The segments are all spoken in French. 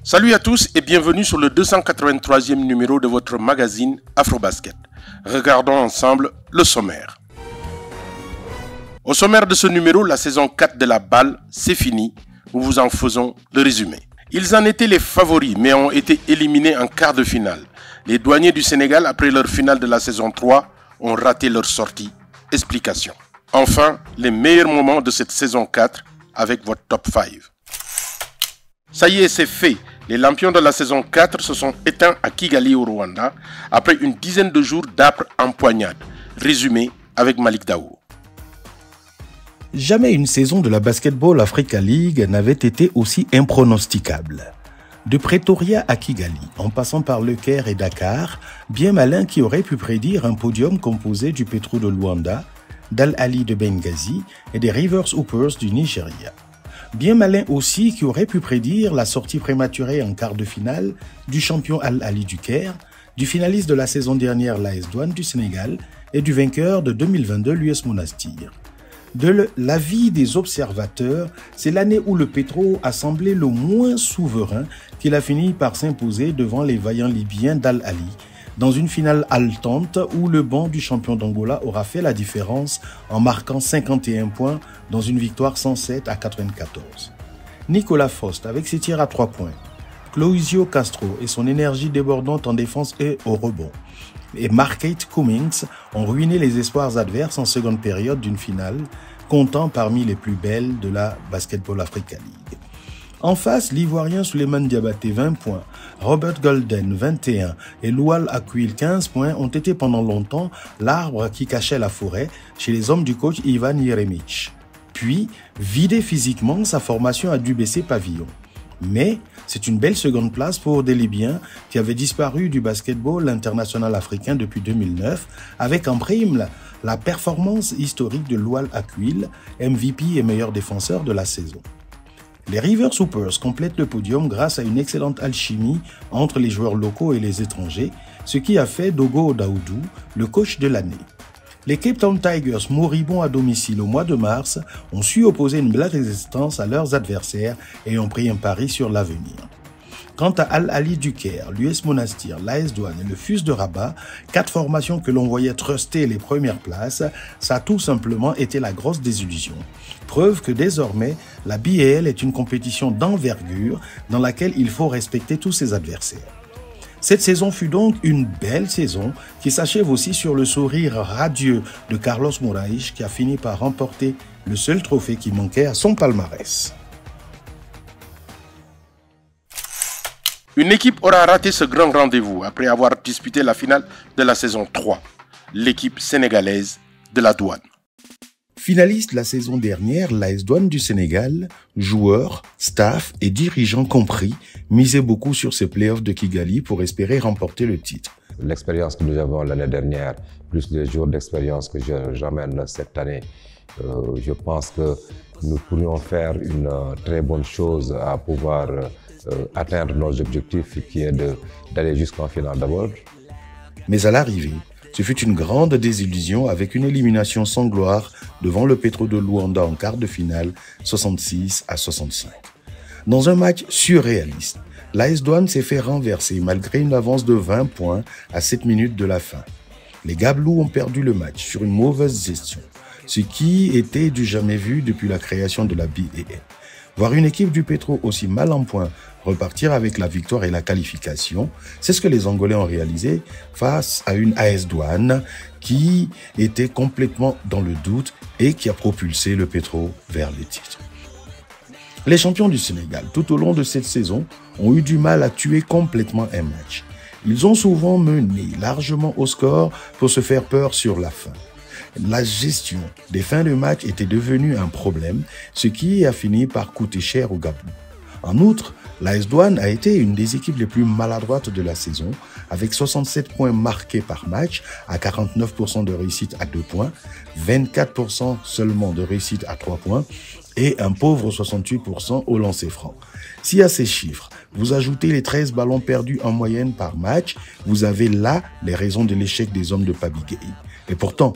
Salut à tous et bienvenue sur le 283e numéro de votre magazine Afrobasket. Regardons ensemble le sommaire. Au sommaire de ce numéro, la saison 4 de la balle, c'est fini. Nous vous en faisons le résumé. Ils en étaient les favoris mais ont été éliminés en quart de finale. Les douaniers du Sénégal, après leur finale de la saison 3, ont raté leur sortie. Explication. Enfin, les meilleurs moments de cette saison 4 avec votre top 5. Ça y est, c'est fait. Les lampions de la saison 4 se sont éteints à Kigali au Rwanda après une dizaine de jours d'âpres empoignades. Résumé avec Malik Daou. Jamais une saison de la Basketball Africa League n'avait été aussi impronosticable. De Pretoria à Kigali, en passant par Le Caire et Dakar, bien malin qui aurait pu prédire un podium composé du Petro de Luanda, d'Al Ahly de Benghazi et des Rivers Hoopers du Nigeria. Bien malin aussi qui aurait pu prédire la sortie prématurée en quart de finale du champion Al Ahly du Caire, du finaliste de la saison dernière l'AS Douanes du Sénégal et du vainqueur de 2022 l'US Monastir. De l'avis des observateurs, c'est l'année où le Petro a semblé le moins souverain qu'il a fini par s'imposer devant les vaillants Libyens d'Al Ahly, dans une finale haletante où le banc du champion d'Angola aura fait la différence en marquant 51 points dans une victoire 107 à 94. Nicolas Faust avec ses tirs à 3 points, Cloizio Castro et son énergie débordante en défense et au rebond, et Marquette Cummings ont ruiné les espoirs adverses en seconde période d'une finale, comptant parmi les plus belles de la Basketball Africa League. En face, l'Ivoirien Souleymane Diabaté 20 points, Robert Golden 21 et Loual Akwil 15 points ont été pendant longtemps l'arbre qui cachait la forêt chez les hommes du coach Ivan Jeremic. Puis, vidé physiquement, sa formation a dû baisser pavillon. Mais c'est une belle seconde place pour des Libyens qui avaient disparu du basketball international africain depuis 2009 avec en prime la performance historique de Loual Akwil, MVP et meilleur défenseur de la saison. Les Rivers Hoopers complètent le podium grâce à une excellente alchimie entre les joueurs locaux et les étrangers, ce qui a fait d'Ogo Daoudou le coach de l'année. Les Cape Town Tigers, moribonds à domicile au mois de mars, ont su opposer une belle résistance à leurs adversaires et ont pris un pari sur l'avenir. Quant à Al Ahly du Caire, l'US Monastir, l'AS Douanes et le FUS de Rabat, 4 formations que l'on voyait truster les premières places, ça a tout simplement été la grosse désillusion. Preuve que désormais, la BAL est une compétition d'envergure dans laquelle il faut respecter tous ses adversaires. Cette saison fut donc une belle saison qui s'achève aussi sur le sourire radieux de Carlos Moraes qui a fini par remporter le seul trophée qui manquait à son palmarès. Une équipe aura raté ce grand rendez-vous après avoir disputé la finale de la saison 3, l'équipe sénégalaise de la Douane. Finaliste la saison dernière, l'AS Douanes du Sénégal, joueurs, staff et dirigeants compris, misaient beaucoup sur ces playoffs de Kigali pour espérer remporter le titre. L'expérience que nous avons l'année dernière, plus les jours d'expérience que j'amène cette année, je pense que nous pourrions faire une très bonne chose à pouvoir atteindre nos objectifs qui est d'aller jusqu'en finale d'abord. Mais à l'arrivée, ce fut une grande désillusion avec une élimination sans gloire devant le Petro de Luanda en quart de finale 66 à 65. Dans un match surréaliste, l'AS Douanes s'est fait renverser malgré une avance de 20 points à 7 minutes de la fin. Les Gablous ont perdu le match sur une mauvaise gestion, ce qui était du jamais vu depuis la création de la BAL. Voir une équipe du Petro aussi mal en point repartir avec la victoire et la qualification, c'est ce que les Angolais ont réalisé face à une AS Douanes qui était complètement dans le doute et qui a propulsé le Petro vers le titre. Les champions du Sénégal, tout au long de cette saison, ont eu du mal à tuer complètement un match. Ils ont souvent mené largement au score pour se faire peur sur la fin. La gestion des fins de match était devenue un problème, ce qui a fini par coûter cher aux Gabous. En outre, l'AS Douanes a été une des équipes les plus maladroites de la saison, avec 67 points marqués par match, à 49% de réussite à 2 points, 24% seulement de réussite à 3 points, et un pauvre 68% au lancer franc. Si à ces chiffres, vous ajoutez les 13 ballons perdus en moyenne par match, vous avez là les raisons de l'échec des hommes de Pabi Gueye. Et pourtant,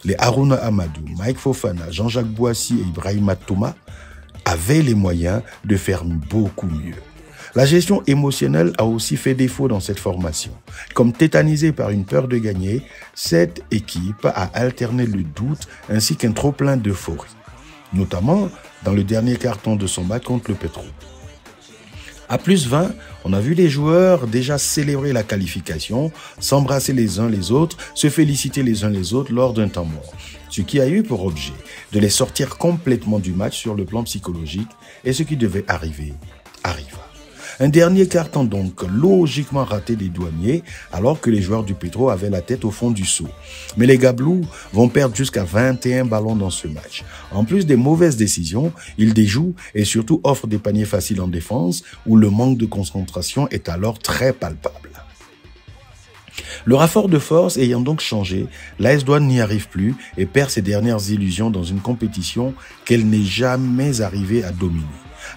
les Haruna Amadou, Mike Fofana, Jean-Jacques Boissy et Ibrahima Thomas avaient les moyens de faire beaucoup mieux. La gestion émotionnelle a aussi fait défaut dans cette formation. Comme tétanisée par une peur de gagner, cette équipe a alterné le doute ainsi qu'un trop-plein d'euphorie, notamment dans le dernier carton de son match contre le Petro. À plus 20, on a vu les joueurs déjà célébrer la qualification, s'embrasser les uns les autres, se féliciter les uns les autres lors d'un temps mort, ce qui a eu pour objet de les sortir complètement du match sur le plan psychologique et ce qui devait arriver, arriva. Un dernier carton donc logiquement raté des douaniers alors que les joueurs du Petro avaient la tête au fond du seau. Mais les Gabelous vont perdre jusqu'à 21 ballons dans ce match. En plus des mauvaises décisions, ils déjouent et surtout offrent des paniers faciles en défense où le manque de concentration est alors très palpable. Le rapport de force ayant donc changé, l'AS Douanes n'y arrive plus et perd ses dernières illusions dans une compétition qu'elle n'est jamais arrivée à dominer.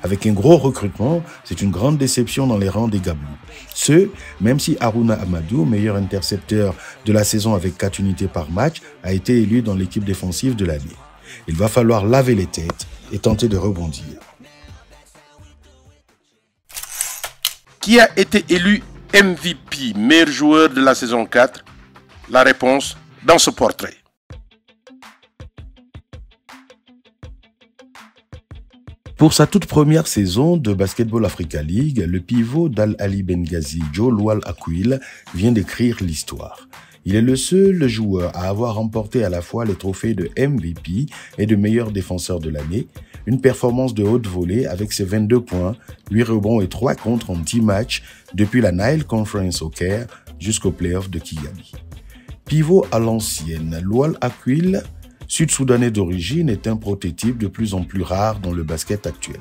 Avec un gros recrutement, c'est une grande déception dans les rangs des Gabelous. Ce, même si Harouna Amadou, meilleur intercepteur de la saison avec 4 unités par match, a été élu dans l'équipe défensive de l'année. Il va falloir laver les têtes et tenter de rebondir. Qui a été élu MVP, meilleur joueur de la saison 4? La réponse dans ce portrait. Pour sa toute première saison de Basketball Africa League, le pivot d'Al Ahly Benghazi, Joe Loual Akwil, vient d'écrire l'histoire. Il est le seul joueur à avoir remporté à la fois les trophées de MVP et de meilleur défenseur de l'année, une performance de haute volée avec ses 22 points, 8 rebonds et 3 contres en 10 matchs depuis la Nile Conference au Caire jusqu'au playoff de Kigali. Pivot à l'ancienne, Loual Akwil, Sud-Soudanais d'origine, est un prototype de plus en plus rare dans le basket actuel.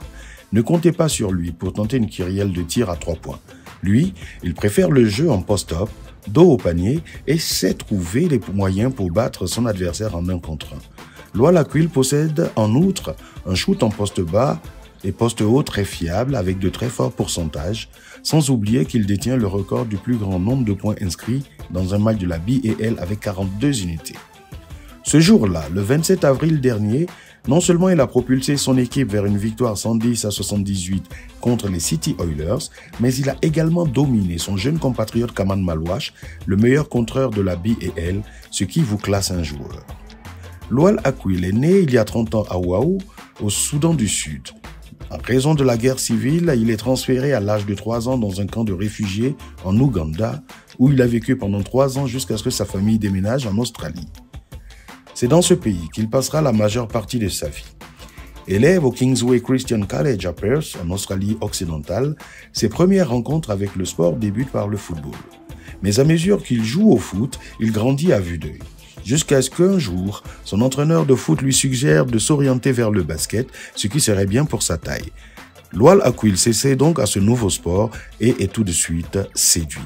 Ne comptez pas sur lui pour tenter une kyrielle de tir à 3 points. Lui, il préfère le jeu en post-up, dos au panier et sait trouver les moyens pour battre son adversaire en 1 contre 1. Loual Akwil possède en outre un shoot en poste bas et poste haut très fiable avec de très forts pourcentages, sans oublier qu'il détient le record du plus grand nombre de points inscrits dans un match de la BAL avec 42 unités. Ce jour-là, le 27 avril dernier, non seulement il a propulsé son équipe vers une victoire 110-78 contre les City Oilers, mais il a également dominé son jeune compatriote Kaman Malwash, le meilleur contreur de la BAL, ce qui vous classe un joueur. Loual Akwil est né il y a 30 ans à Wau, au Soudan du Sud. En raison de la guerre civile, il est transféré à l'âge de 3 ans dans un camp de réfugiés en Ouganda, où il a vécu pendant 3 ans jusqu'à ce que sa famille déménage en Australie. C'est dans ce pays qu'il passera la majeure partie de sa vie. Élève au Kingsway Christian College à Perth, en Australie occidentale, ses premières rencontres avec le sport débutent par le football. Mais à mesure qu'il joue au foot, il grandit à vue d'œil. Jusqu'à ce qu'un jour, son entraîneur de foot lui suggère de s'orienter vers le basket, ce qui serait bien pour sa taille. Loual Akwil s'essaie donc à ce nouveau sport et est tout de suite séduit.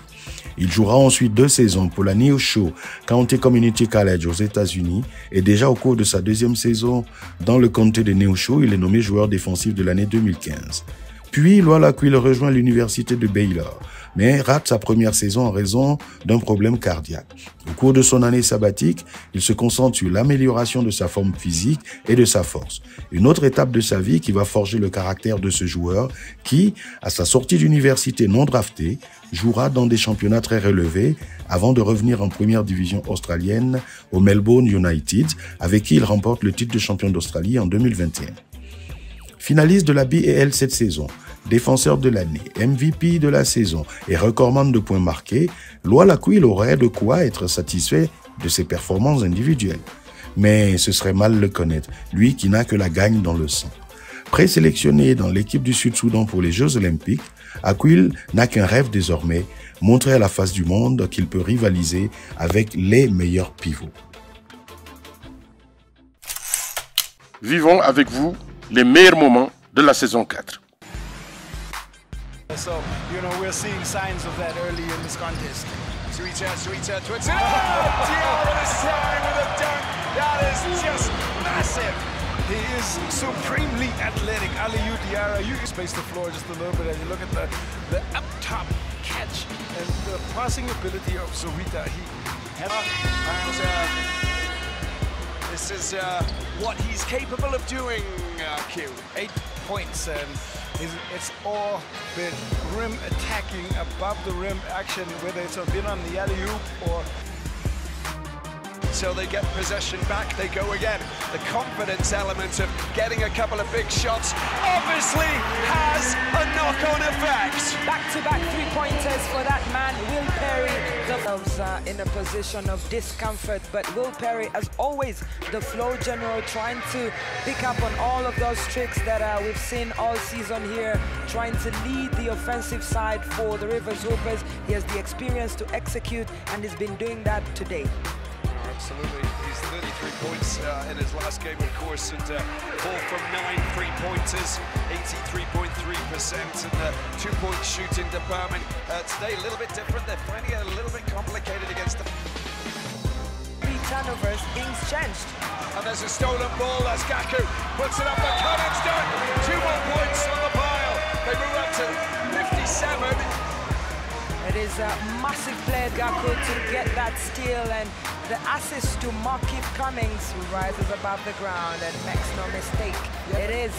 Il jouera ensuite 2 saisons pour la Neosho County Community College aux États-Unis et déjà au cours de sa 2e saison dans le comté de Neosho, il est nommé joueur défensif de l'année 2015. Puis Loual Akwil rejoint l'université de Baylor, mais rate sa première saison en raison d'un problème cardiaque. Au cours de son année sabbatique, il se concentre sur l'amélioration de sa forme physique et de sa force. Une autre étape de sa vie qui va forger le caractère de ce joueur qui, à sa sortie d'université non drafté, jouera dans des championnats très relevés avant de revenir en première division australienne au Melbourne United, avec qui il remporte le titre de champion d'Australie en 2021. Finaliste de la BAL cette saison, défenseur de l'année, MVP de la saison et recordman de points marqués, Loual Akwil aurait de quoi être satisfait de ses performances individuelles. Mais ce serait mal le connaître, lui qui n'a que la gagne dans le sang. Présélectionné dans l'équipe du Sud-Soudan pour les Jeux Olympiques, Akwil n'a qu'un rêve désormais, montrer à la face du monde qu'il peut rivaliser avec les meilleurs pivots. Vivons avec vous les meilleurs moments de la saison 4. So, we're seeing signs of that early in this contest. Sweeter, Twixen. Oh, Diarra this time with a dunk. That is just massive. He is supremely athletic. Aliou Diarra, you space the floor just a little bit and you look at the up top catch and the passing ability of Sweeter. This is what he's capable of doing, Q. 8 points, and it's all been rim attacking, above the rim action, whether it's been on the alley-oop or... So they get possession back, they go again. The confidence element of getting a couple of big shots obviously has a knock-on effect. Back-to-back three-pointers for that man, Will Perry. Themselves in a position of discomfort, but Will Perry, as always, the floor general, trying to pick up on all of those tricks that we've seen all season here, trying to lead the offensive side for the Rivers Hoopers. He has the experience to execute, and he's been doing that today. Absolutely, he's 33 points in his last game, of course, and 4 from 9 three-pointers, 83.3%, and the two-point shooting department today a little bit different. They're finding it a little bit complicated against the... 3 turnovers, things changed. And there's a stolen ball, that's Gaku, puts it up, and Conan's done. 2 more points on the pile. They move up to 57. It is a massive play, Gaku, to get that steal, and the assist to Markieff Cummings, who rises above the ground and makes no mistake. Yep. It is.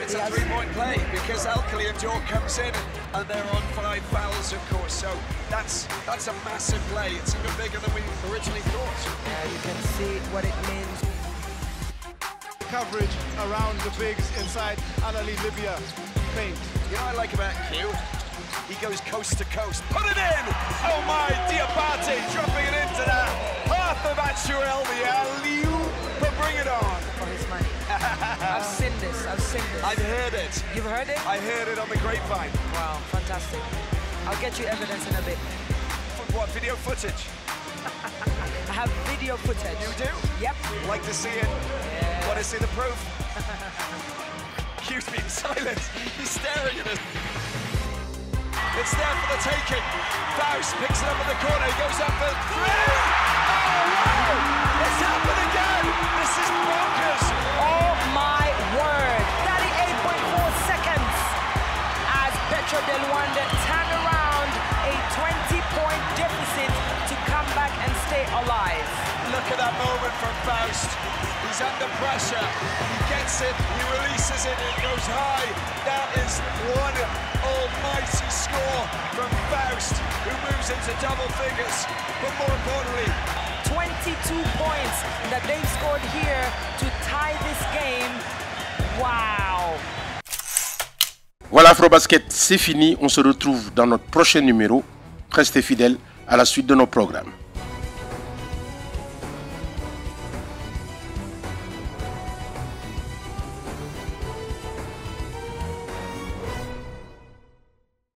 It's a 3-point play because Alkali and Dor comes in and they're on 5 fouls, of course. So that's a massive play. It's even bigger than we originally thought. Yeah, you can see what it means. Coverage around the bigs inside Anali Libya paint. You know what I like about Q? He goes coast to coast. Put it in! Oh my, Diabate dropping it into that half of Achuel, the alley-oop, but bring it on. For his money. I've seen this. I've heard it. You've heard it? I heard it on the grapevine. Wow, fantastic. I'll get you evidence in a bit. What, video footage? I have video footage. You do? Yep. Like to see it? Yeah. Want to see the proof? Q's being silent. He's staring at us. It's there for the taking. Faust picks it up in the corner. He goes up for 3. Oh, wow! It's happened again. This is bonkers. Oh, my word. 38.4 seconds as Petro del Wanda turn around a 20-point deficit to come back and stay alive. Look at that moment from Faust. He's under pressure. He gets it. He releases it. It goes high. That is one almighty score from Faust, who moves into double figures. But more importantly, 22 points that they scored here to tie this game. Wow. Voilà, Afrobasket, c'est fini. On se retrouve dans notre prochain numéro. Restez fidèles à la suite de nos programmes.